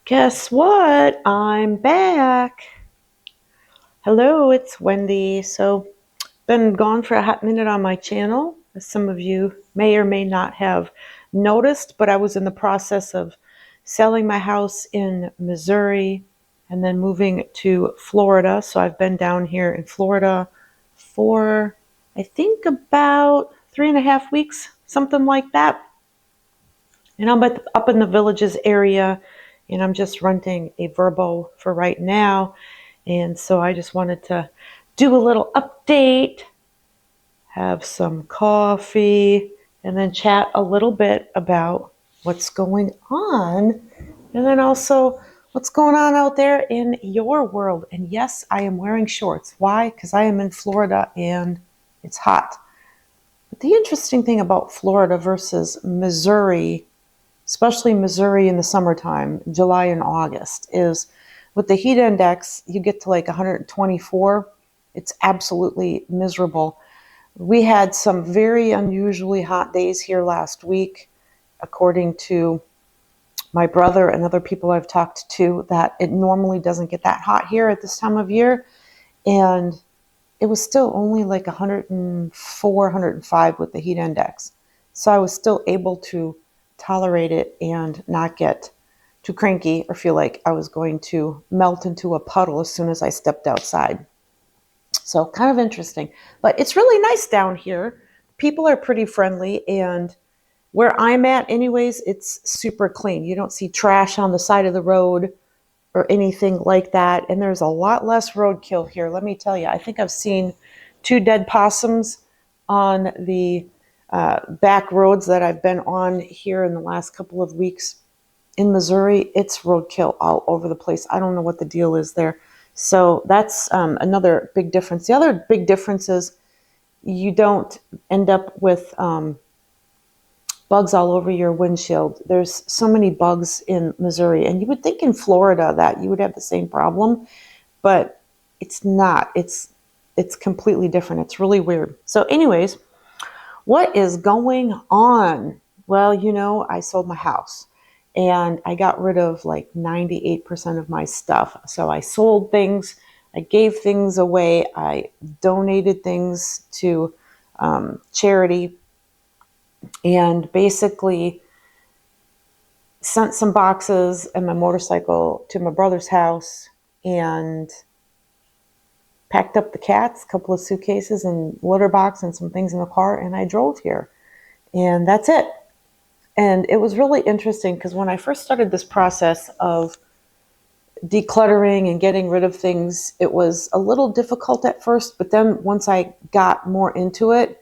Guess what? I'm back. Hello, it's Wendy. So, been gone for a hot minute on my channel, as some of you may or may not have noticed, but I was in the process of selling my house in Missouri and then moving to Florida. So, I've been down here in Florida for, I think, about 3.5 weeks, something like that. And I'm up in the Villages area, and I'm just renting a Verbo for right now. And so I just wanted to do a little update, have some coffee, and then chat a little bit about what's going on. And then also what's going on out there in your world. And yes, I am wearing shorts. Why? Because I am in Florida and it's hot. But the interesting thing about Florida versus Missouri, especially Missouri in the summertime, July and August, is with the heat index, you get to like 124. It's absolutely miserable. We had some very unusually hot days here last week, according to my brother and other people I've talked to, that it normally doesn't get that hot here at this time of year. And it was still only like 104, 105 with the heat index. So I was still able to tolerate it and not get too cranky or feel like I was going to melt into a puddle as soon as I stepped outside. So kind of interesting. But it's really nice down here. People are pretty friendly, and where I'm at anyways, it's super clean. You don't see trash on the side of the road or anything like that. And there's a lot less roadkill here. Let me tell you, I think I've seen 2 dead possums on the back roads that I've been on here in the last couple of weeks. In Missouri, it's roadkill all over the place. I don't know what the deal is there. So that's another big difference. The other big difference is you don't end up with bugs all over your windshield. There's so many bugs in Missouri, and you would think in Florida that you would have the same problem, but it's not. It's completely different. It's really weird. So anyways, what is going on? Well, I sold my house and I got rid of like 98% of my stuff. So I sold things, I gave things away, I donated things to charity, and basically sent some boxes and my motorcycle to my brother's house and packed up the cats, a couple of suitcases and litter box and some things in the car, and I drove here. And that's it. And it was really interesting because when I first started this process of decluttering and getting rid of things, it was a little difficult at first, but then once I got more into it,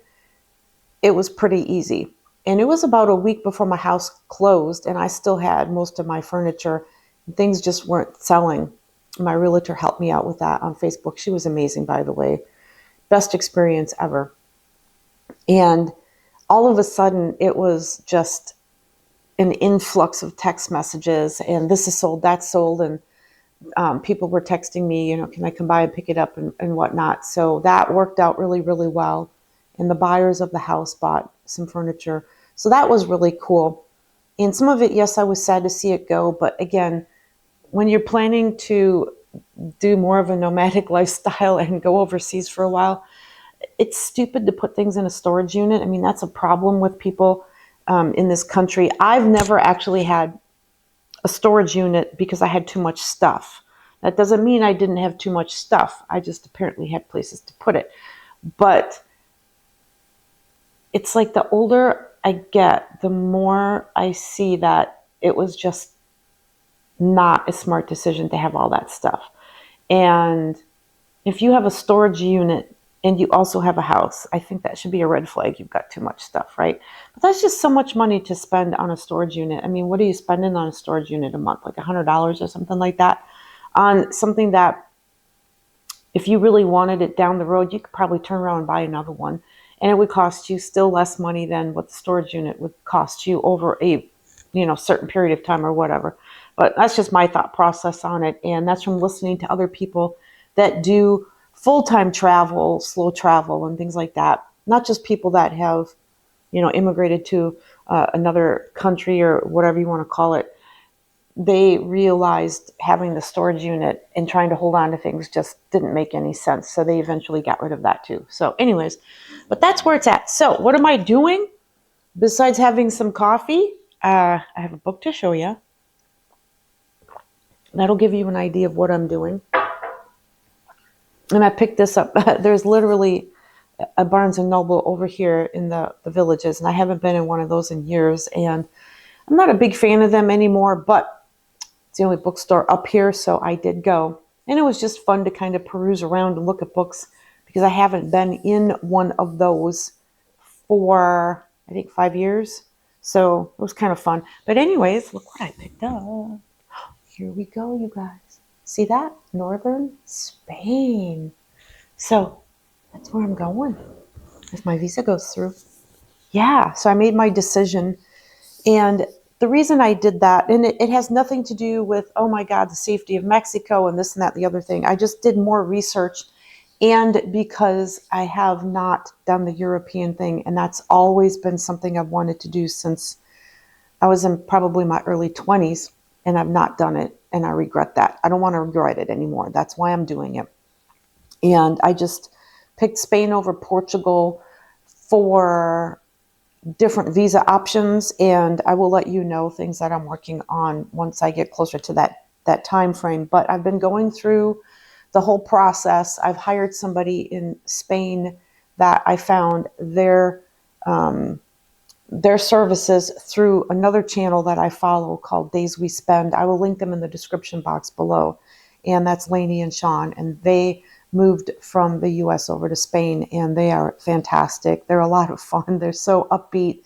it was pretty easy. And it was about a week before my house closed, and I still had most of my furniture. Things just weren't selling. My realtor helped me out with that on Facebook. She was amazing, by the way. Best experience ever. And all of a sudden, it was just an influx of text messages, and this is sold, that's sold, and people were texting me, can I come by and pick it up and whatnot. So that worked out really, really well. And the buyers of the house bought some furniture. So that was really cool. And some of it, yes, I was sad to see it go. But again, when you're planning to do more of a nomadic lifestyle and go overseas for a while, it's stupid to put things in a storage unit. I mean, that's a problem with people in this country. I've never actually had a storage unit because I had too much stuff. That doesn't mean I didn't have too much stuff. I just apparently had places to put it. But it's like the older I get, the more I see that it was just not a smart decision to have all that stuff. And if you have a storage unit and you also have a house, I think that should be a red flag. You've got too much stuff, right? But that's just so much money to spend on a storage unit. I mean, what are you spending on a storage unit a month? Like $100 or something like that on something that if you really wanted it down the road, you could probably turn around and buy another one. And it would cost you still less money than what the storage unit would cost you over a certain period of time or whatever. But that's just my thought process on it. And that's from listening to other people that do full-time travel, slow travel, and things like that. Not just people that have, immigrated to another country or whatever you want to call it. they realized having the storage unit and trying to hold on to things just didn't make any sense. So they eventually got rid of that too. So anyways, but that's where it's at. So what am I doing besides having some coffee? I have a book to show you. That'll give you an idea of what I'm doing. And I picked this up. There's literally a Barnes and Noble over here in the Villages, and I haven't been in one of those in years. And I'm not a big fan of them anymore, but it's the only bookstore up here, so I did go. And it was just fun to kind of peruse around and look at books because I haven't been in one of those for, I think, 5 years. So it was kind of fun. But anyways, look what I picked up. Here we go, you guys. See that? Northern Spain. So that's where I'm going if my visa goes through. Yeah, so I made my decision. And the reason I did that, and it has nothing to do with, oh my God, the safety of Mexico and this and that, the other thing. I just did more research, and because I have not done the European thing, and that's always been something I've wanted to do since I was in probably my early 20s, and I've not done it, and I regret that. I don't want to regret it anymore. That's why I'm doing it. And I just picked Spain over Portugal for different visa options, and I will let you know things that I'm working on once I get closer to that time frame. But I've been going through the whole process. I've hired somebody in Spain that I found their services through another channel that I follow called Days We Spend. I will link them in the description box below, and that's Lainey and Shawn, and they moved from the US over to Spain, and they are fantastic. They're a lot of fun. They're so upbeat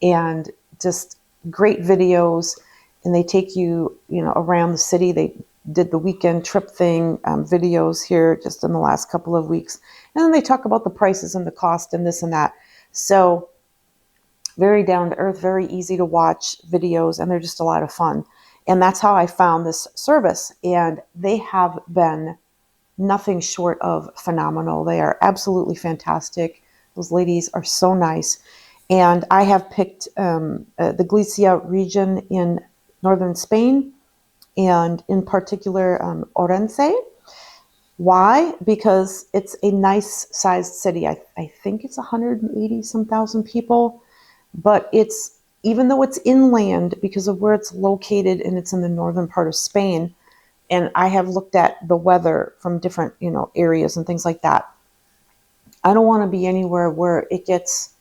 and just great videos, and they take you, around the city. They did the weekend trip thing, videos here just in the last couple of weeks. And then they talk about the prices and the cost and this and that. So very down to earth, very easy to watch videos, and they're just a lot of fun. And that's how I found this service. And they have been nothing short of phenomenal. They are absolutely fantastic. Those ladies are so nice. And I have picked the Galicia region in northern Spain, and in particular Orense. Why? Because it's a nice sized city. I think it's 180 some thousand people, but it's, even though it's inland because of where it's located and it's in the northern part of Spain, and I have looked at the weather from different, areas and things like that. I don't want to be anywhere where it gets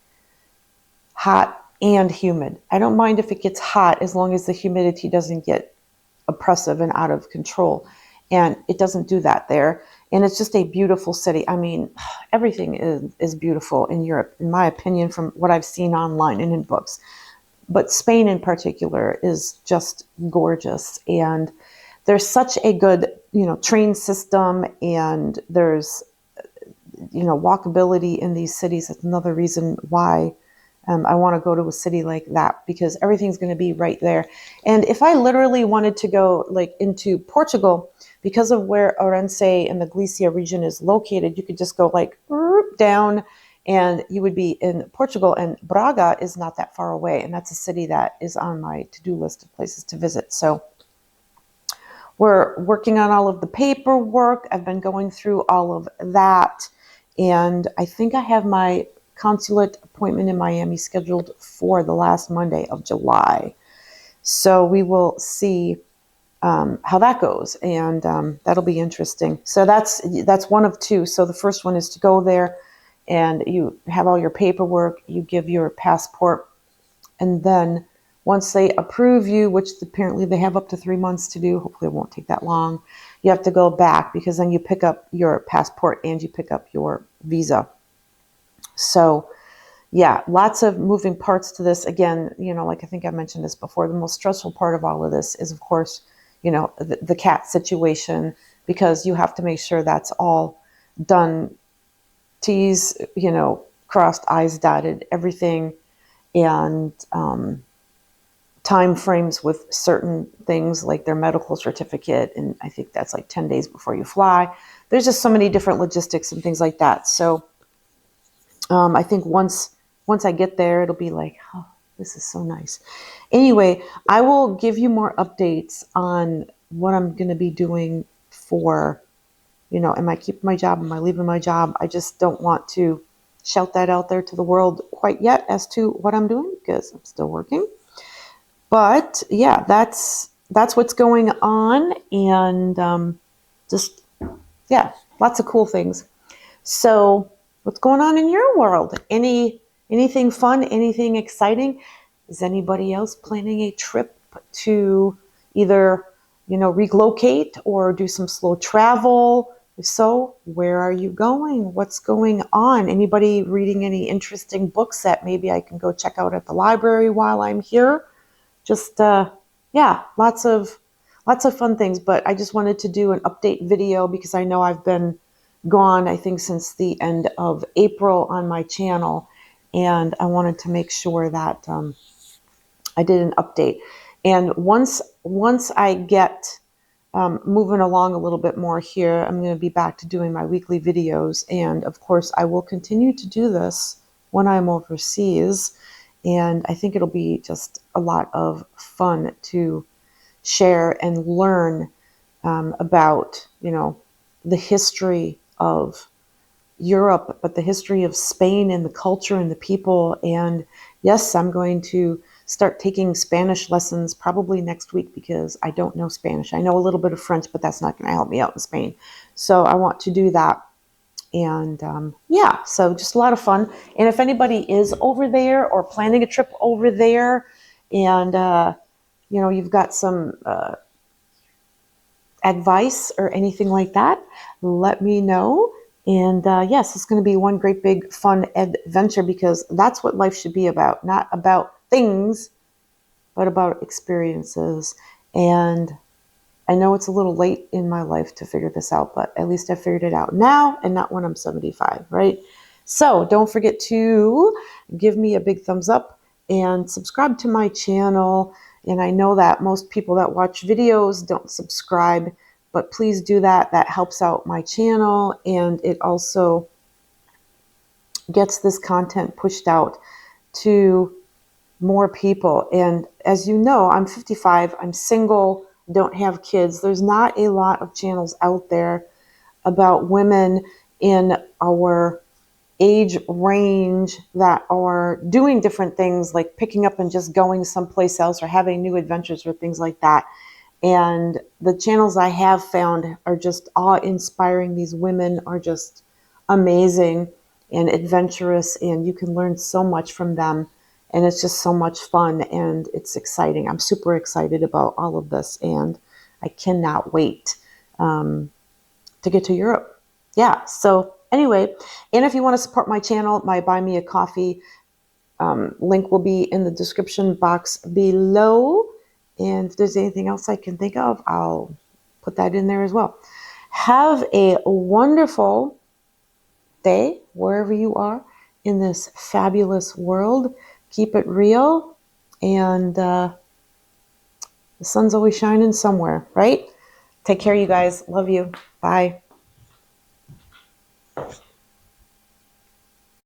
hot and humid. I don't mind if it gets hot as long as the humidity doesn't get oppressive and out of control. And it doesn't do that there. And it's just a beautiful city. I mean, everything is beautiful in Europe, in my opinion, from what I've seen online and in books. But Spain in particular is just gorgeous. And there's such a good, train system, and there's, walkability in these cities. That's another reason why I want to go to a city like that, because everything's going to be right there. And if I literally wanted to go into Portugal, because of where Orense and the Galicia region is located, you could just go down and you would be in Portugal. And Braga is not that far away. And that's a city that is on my to-do list of places to visit. So we're working on all of the paperwork. I've been going through all of that. And I think I have my consulate appointment in Miami scheduled for the last Monday of July. So we will see how that goes. And that'll be interesting. So that's one of two. So the first one is to go there and you have all your paperwork, you give your passport, and then once they approve you, which apparently they have up to 3 months to do, hopefully it won't take that long, you have to go back, because then you pick up your passport and you pick up your visa. So yeah, lots of moving parts to this. Again, like I think I mentioned this before, the most stressful part of all of this is, of course, the cat situation, because you have to make sure that's all done, T's, crossed, I's dotted, everything, and time frames with certain things like their medical certificate, and I think that's 10 days before you fly. There's just so many different logistics and things like that. So I think once I get there, it'll be This is so nice. Anyway, I will give you more updates on what I'm going to be doing for, am I keeping my job? Am I leaving my job? I just don't want to shout that out there to the world quite yet as to what I'm doing because I'm still working. But yeah, that's what's going on, and just yeah, lots of cool things. So, what's going on in your world? Anything fun? Anything exciting? Is anybody else planning a trip to either, relocate or do some slow travel? If so, where are you going? What's going on? Anybody reading any interesting books that maybe I can go check out at the library while I'm here? Just yeah, lots of fun things. But I just wanted to do an update video because I know I've been gone, I think, since the end of April on my channel, and I wanted to make sure that I did an update. And once I get moving along a little bit more here, I'm going to be back to doing my weekly videos, and of course I will continue to do this when I'm overseas, and I think it'll be just a lot of fun to share and learn about, the history of Europe, but the history of Spain and the culture and the people. And yes, I'm going to start taking Spanish lessons probably next week because I don't know Spanish. I know a little bit of French, but that's not going to help me out in Spain. So I want to do that. And yeah, so just a lot of fun. And if anybody is over there or planning a trip over there, and you've got some advice or anything like that, let me know. And yes, it's going to be one great big fun adventure because that's what life should be about. Not about things, but about experiences. And I know it's a little late in my life to figure this out, but at least I figured it out now and not when I'm 75, right? So don't forget to give me a big thumbs up and subscribe to my channel. And I know that most people that watch videos don't subscribe, but please do that. That helps out my channel, and it also gets this content pushed out to more people. And as you know, I'm 55, I'm single, don't have kids. There's not a lot of channels out there about women in our age range that are doing different things like picking up and just going someplace else or having new adventures or things like that. And the channels I have found are just awe-inspiring. These women are just amazing and adventurous, and you can learn so much from them. And it's just so much fun, and it's exciting. I'm super excited about all of this, and I cannot wait to get to Europe. Yeah, so anyway, and if you want to support my channel, my Buy Me a Coffee link will be in the description box below. And if there's anything else I can think of, I'll put that in there as well. Have a wonderful day wherever you are in this fabulous world. Keep it real, and the sun's always shining somewhere, right? Take care, you guys. Love you. Bye.